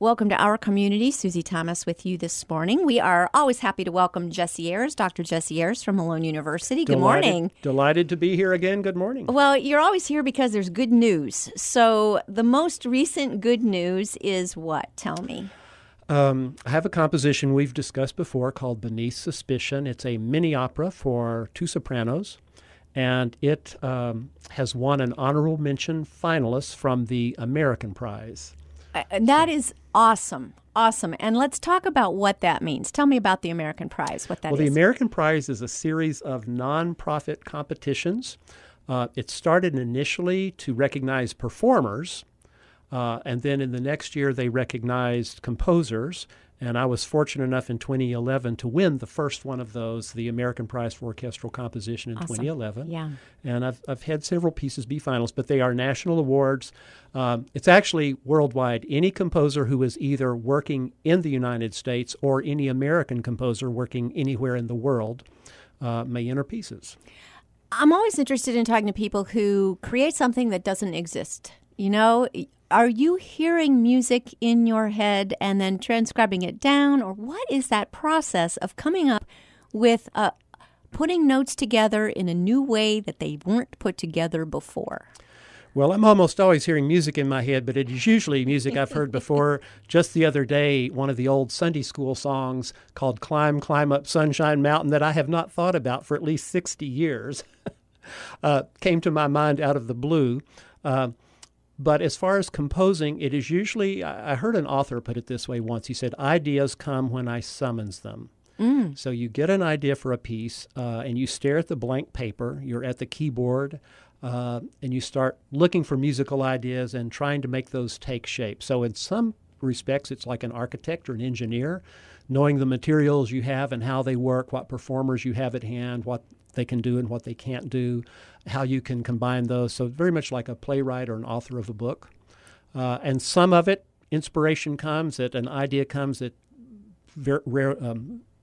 Welcome to our community. Susie Thomas with you this morning. We are always happy to welcome Jesse Ayers, Dr. Jesse Ayers from Malone University. Good morning. Delighted to be here again. Good morning. Well, you're always here because there's good news. So the most recent good news is what? Tell me. I have a composition we've discussed before called Beneath Suspicion. It's a mini opera for two sopranos, and it has won an honorable mention finalist from the American Prize. That is awesome. Awesome. And let's talk about what that means. Tell me about the American Prize, what that is. Well, the American Prize is a series of nonprofit competitions. It started initially to recognize performers, and then in the next year they recognized composers. And I was fortunate enough in 2011 to win the first one of those, the American Prize for Orchestral Composition in Awesome. 2011. Yeah. And I've had several pieces be finalists, but they are national awards. It's actually worldwide. Any composer who is either working in the United States or any American composer working anywhere in the world may enter pieces. I'm always interested in talking to people who create something that doesn't exist. You know, are you hearing music in your head and then transcribing it down? Or what is that process of coming up with putting notes together in a new way that they weren't put together before? Well, I'm almost always hearing music in my head, but it is usually music I've heard before. Just the other day, one of the old Sunday school songs called Climb, Climb Up Sunshine Mountain that I have not thought about for at least 60 years came to my mind out of the blue. But as far as composing, it is usually, I heard an author put it this way once. He said, ideas come when I summons them. So you get an idea for a piece, and you stare at the blank paper. You're at the keyboard, and you start looking for musical ideas and trying to make those take shape. So in some respects, it's like an architect or an engineer, knowing the materials you have and how they work, what performers you have at hand, what they can do and what they can't do, how you can combine those. So very much like a playwright or an author of a book. And some of it, inspiration comes, that an idea comes that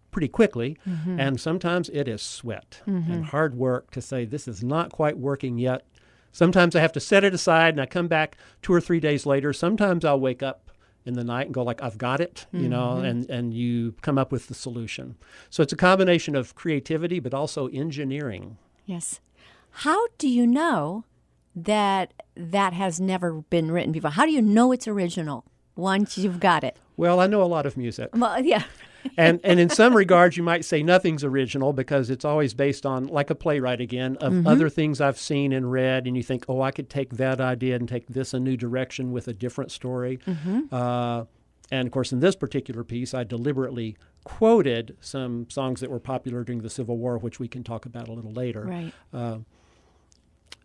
pretty quickly, and sometimes it is sweat and hard work to say, this is not quite working yet. Sometimes I have to set it aside and I come back 2 or 3 days later. Sometimes I'll wake up in the night and go like, I've got it, you know, and you come up with the solution. So it's a combination of creativity, but also engineering. Yes. How do you know that that has never been written before? How do you know it's original once you've got it? Well, I know a lot of music. Well, yeah. and in some regards, you might say nothing's original because it's always based on, like a playwright again, of other things I've seen and read, and you think, oh, I could take that idea and take this a new direction with a different story. And, of course, in this particular piece, I deliberately quoted some songs that were popular during the Civil War, which we can talk about a little later. Right.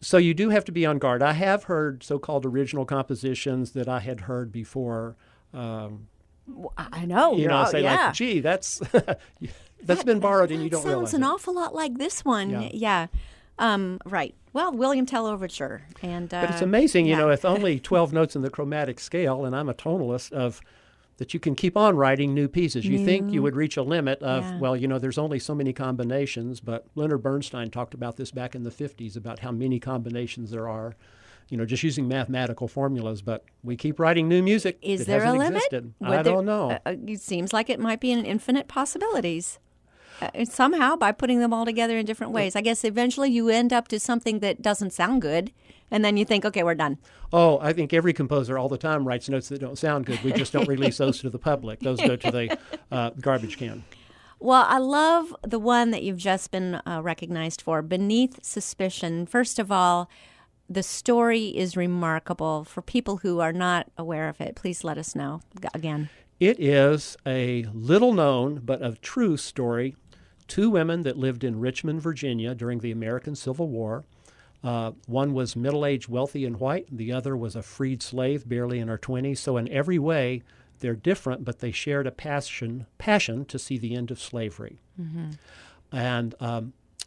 So you do have to be on guard. I have heard so-called original compositions that I had heard before. I know. You know, say like, gee, that's been borrowed and you don't realize it. Sounds an awful lot like this one. Yeah. Right. Well, William Tell Overture. But it's amazing, you know, with only 12 notes in the chromatic scale, and I'm a tonalist, that you can keep on writing new pieces. You think you would reach a limit of, well, you know, there's only so many combinations, but Leonard Bernstein talked about this back in the 50s, about how many combinations there are, you know, just using mathematical formulas, but we keep writing new music. Is there a limit? I don't know. It seems like it might be an infinite possibilities. Somehow, by putting them all together in different ways. I guess eventually you end up to something that doesn't sound good, and then you think, okay, we're done. Oh, I think every composer all the time writes notes that don't sound good. We just don't release those to the public. Those go to the garbage can. Well, I love the one that you've just been recognized for, Beneath Suspicion. First of all, the story is remarkable. For people who are not aware of it, please let us know again. It is a little-known but a true story. Two women that lived in Richmond, Virginia during the American Civil War. One was middle-aged, wealthy, and white. The other was a freed slave, barely in her 20s. So in every way, they're different, but they shared a passion to see the end of slavery. And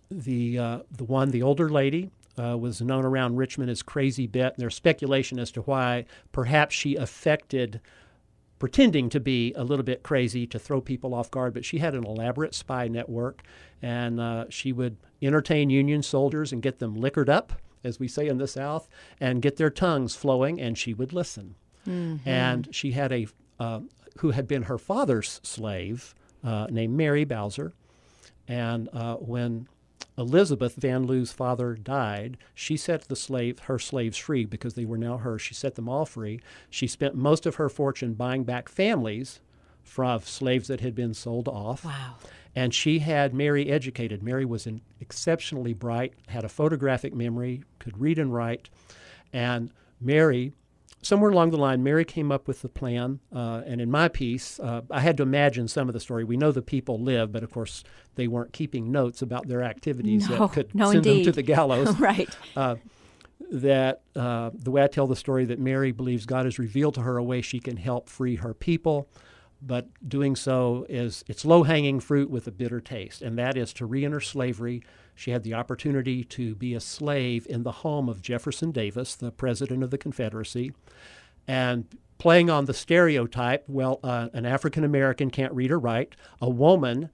the older lady, was known around Richmond as Crazy Bet. And there's speculation as to why perhaps she affected pretending to be a little bit crazy to throw people off guard, but she had an elaborate spy network, and she would entertain Union soldiers and get them liquored up, as we say in the South, and get their tongues flowing, and she would listen. And she had a who had been her father's slave, named Mary Bowser. And when Elizabeth Van Loo's father died, she set her slaves free because they were now hers. She set them all free. She spent most of her fortune buying back families from slaves that had been sold off. Wow. And she had Mary educated. Mary was exceptionally bright, had a photographic memory, could read and write. And Mary, somewhere along the line, Mary came up with the plan. And in my piece, I had to imagine some of the story. We know the people lived, but of course they weren't keeping notes about their activities that could send them to the gallows. Right. The way I tell the story, that Mary believes God has revealed to her a way she can help free her people. But doing so it's low-hanging fruit with a bitter taste, and that is to re-enter slavery. She had the opportunity to be a slave in the home of Jefferson Davis, the president of the Confederacy, and playing on the stereotype, an African-American can't read or write, a woman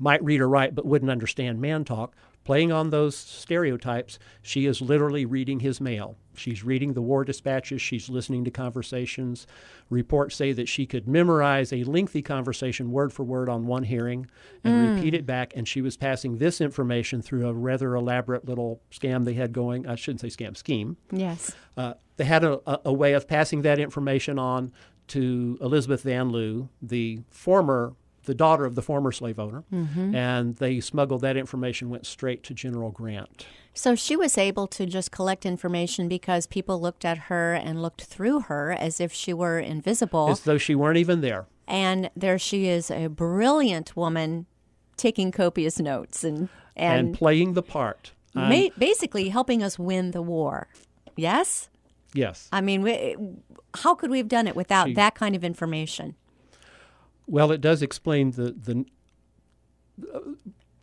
might read or write but wouldn't understand man talk. Playing on those stereotypes, she is literally reading his mail. She's reading the war dispatches. She's listening to conversations. Reports say that she could memorize a lengthy conversation word for word on one hearing and repeat it back. And she was passing this information through a rather elaborate little scam they had going. I shouldn't say scam, scheme. Yes. They had a way of passing that information on to Elizabeth Van Loo, the daughter of the former slave owner, and they smuggled that information, went straight to General Grant. So she was able to just collect information because people looked at her and looked through her as if she were invisible. As though she weren't even there. And there she is, a brilliant woman taking copious notes and playing the part. Basically helping us win the war. Yes? Yes. I mean, how could we have done it without that kind of information? Well, it does explain the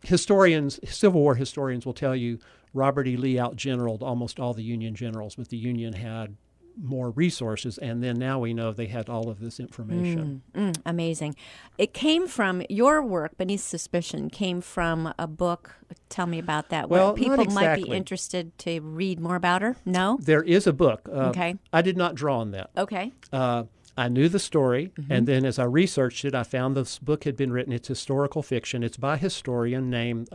historians, Civil War historians will tell you Robert E. Lee outgeneraled almost all the Union generals, but the Union had more resources, and then now we know they had all of this information. Amazing. It came from your work, Beneath Suspicion, came from a book. Tell me about that. Well, people not exactly. might be interested to read more about her. No? There is a book. Okay. I did not draw on that. Okay. I knew the story, and then as I researched it, I found this book had been written. It's historical fiction. It's by a historian named,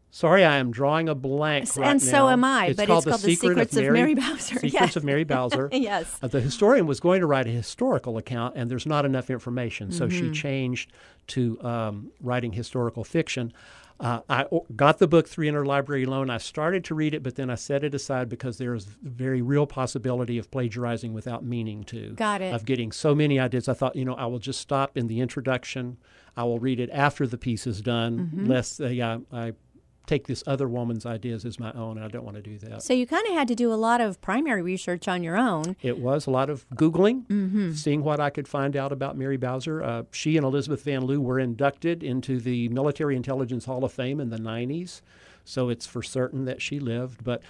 sorry, I am drawing a blank right now. And so am I, it's but called it's called The Secrets of Mary Bowser. Secrets of Mary Bowser. Yes. The historian was going to write a historical account, and there's not enough information, so she changed to writing historical fiction. I got the book through interlibrary loan. I started to read it, but then I set it aside because there is very real possibility of plagiarizing without meaning to. Got it. Of getting so many ideas. I thought, I will just stop in the introduction. I will read it after the piece is done, lest I take this other woman's ideas as my own, and I don't want to do that. So you kind of had to do a lot of primary research on your own. It was a lot of Googling, seeing what I could find out about Mary Bowser. She and Elizabeth Van Loo were inducted into the Military Intelligence Hall of Fame in the 90s, so it's for certain that she lived. But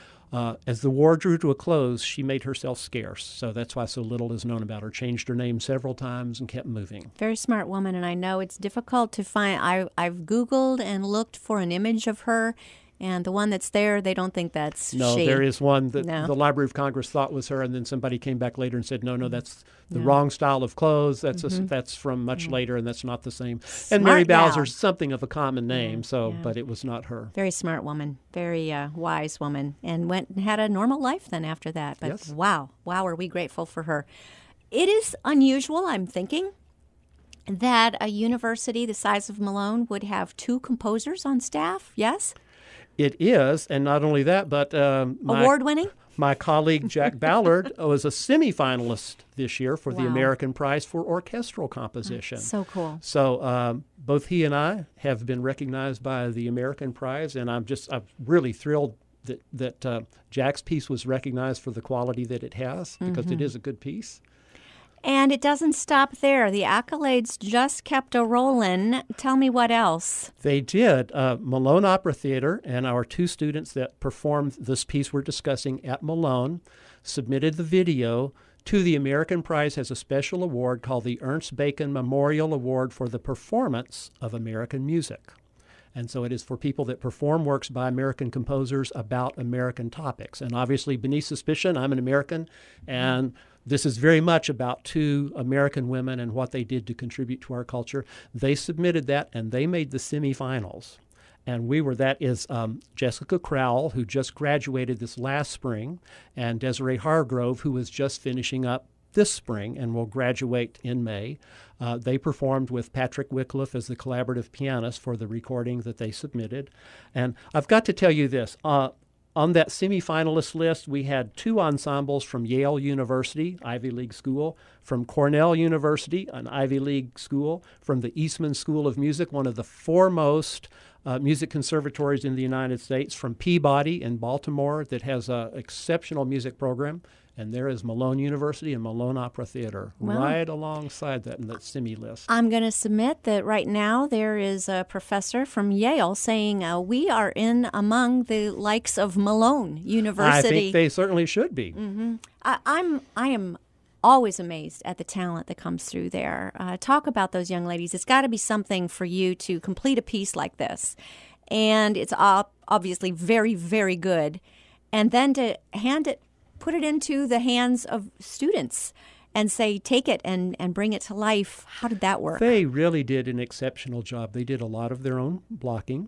as the war drew to a close, she made herself scarce, so that's why so little is known about her. Changed her name several times and kept moving. Very smart woman, and I know it's difficult to find. I've Googled and looked for an image of her, and the one that's there, they don't think that's she. No, there is one that the Library of Congress thought was her, and then somebody came back later and said, no, that's the wrong style of clothes. That's from much later, and that's not the same. And Mary Bowser's something of a common name, but it was not her. Very smart woman, very wise woman, and went and had a normal life then after that. But yes. Wow, are we grateful for her. It is unusual, I'm thinking, that a university the size of Malone would have 2 composers on staff, yes? It is, and not only that, but award-winning? My colleague Jack Ballard was a semifinalist this year for the American Prize for Orchestral Composition. So cool. So both he and I have been recognized by the American Prize, and I'm really thrilled that Jack's piece was recognized for the quality that it has, because it is a good piece. And it doesn't stop there. The accolades just kept a-rolling. Tell me what else. They did. Malone Opera Theater and our 2 students that performed this piece we're discussing at Malone submitted the video to the American Prize. Has a special award called the Ernst Bacon Memorial Award for the Performance of American Music. And so it is for people that perform works by American composers about American topics. And obviously, Beneath Suspicion, I'm an American, and this is very much about two American women and what they did to contribute to our culture. They submitted that, and they made the semifinals. And that is Jessica Crowell, who just graduated this last spring, and Desiree Hargrove, who was just finishing up this spring and will graduate in May. They performed with Patrick Wycliffe as the collaborative pianist for the recording that they submitted. And I've got to tell you this. On that semifinalist list, we had two ensembles from Yale University, Ivy League school, from Cornell University, an Ivy League school, from the Eastman School of Music, one of the foremost music conservatories in the United States, from Peabody in Baltimore that has an exceptional music program. And there is Malone University and Malone Opera Theater right alongside that in that semi list. I'm going to submit that right now there is a professor from Yale saying we are in among the likes of Malone University. I think they certainly should be. Mm-hmm. I am always amazed at the talent that comes through there. Talk about those young ladies. It's got to be something for you to complete a piece like this. And it's obviously very, very good. And then to put it into the hands of students and say, take it and bring it to life. How did that work? They really did an exceptional job. They did a lot of their own blocking.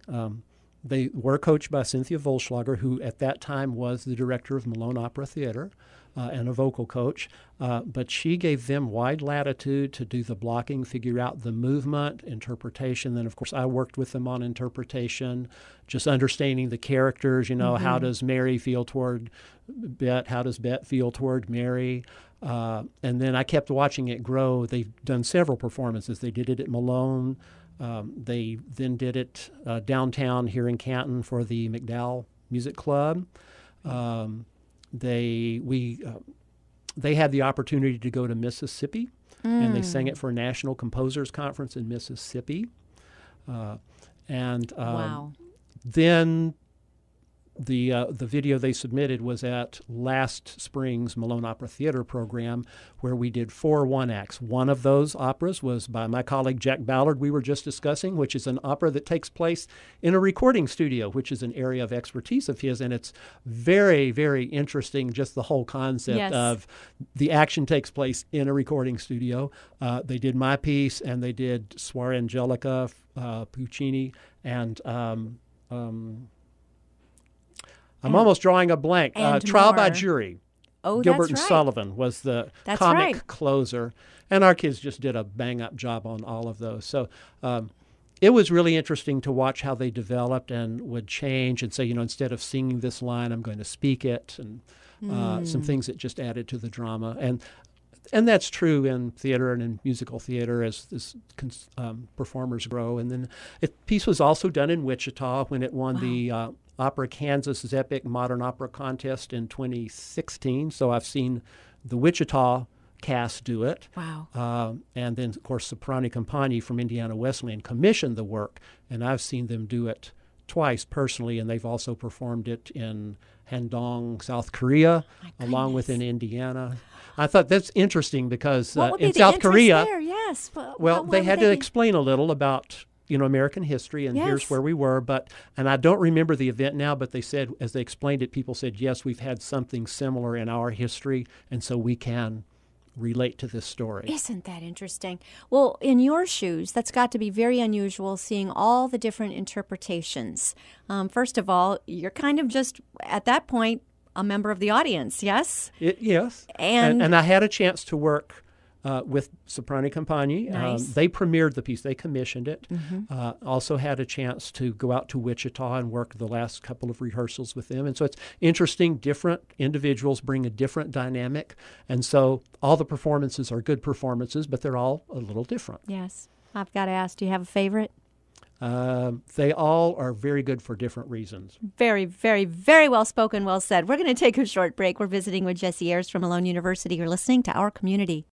They were coached by Cynthia Volschlager, who at that time was the director of Malone Opera Theater and a vocal coach. But she gave them wide latitude to do the blocking, figure out the movement, interpretation. Then, of course, I worked with them on interpretation, just understanding the characters. How does Mary feel toward Bet? How does Bet feel toward Mary? And then I kept watching it grow. They've done several performances. They did it at Malone. They then did it downtown here in Canton for the McDowell Music Club. They had the opportunity to go to Mississippi, and they sang it for a National Composers Conference in Mississippi. Wow. Then the video they submitted was at last spring's Malone Opera Theater program, where we did 4 one-acts. One of those operas was by my colleague Jack Ballard, we were just discussing, which is an opera that takes place in a recording studio, which is an area of expertise of his, and it's very, very interesting, just the whole concept of the action takes place in a recording studio. They did my piece, and they did Suor Angelica, Puccini, and I'm almost drawing a blank. Trial by Jury. Oh, Gilbert that's and right. Sullivan was the comic closer. And our kids just did a bang-up job on all of those. So it was really interesting to watch how they developed and would change and say, instead of singing this line, I'm going to speak it, and some things that just added to the drama. And that's true in theater and in musical theater as performers grow. And then the piece was also done in Wichita when it won the Opera Kansas's Epic Modern Opera Contest in 2016. So I've seen the Wichita cast do it. Wow. And then, of course, Soprani Compagni from Indiana Wesleyan commissioned the work, and I've seen them do it twice personally, and they've also performed it in Handong, South Korea, along with in Indiana. I thought that's interesting because in South Korea, there? Yes. They had to explain a little about American history, and here's where we were. And I don't remember the event now, but they said, as they explained it, people said, yes, we've had something similar in our history, and so we can relate to this story. Isn't that interesting? Well, in your shoes, that's got to be very unusual, seeing all the different interpretations. First of all, you're kind of just, at that point, a member of the audience, yes? Yes. And I had a chance to work with Soprani Compagni. Nice. They premiered the piece. They commissioned it. Mm-hmm. Also had a chance to go out to Wichita and work the last couple of rehearsals with them. And so it's interesting. Different individuals bring a different dynamic. And so all the performances are good performances, but they're all a little different. Yes. I've got to ask, do you have a favorite? They all are very good for different reasons. Very, very, very well spoken, well said. We're going to take a short break. We're visiting with Jessie Ayers from Malone University. You're listening to Our Community.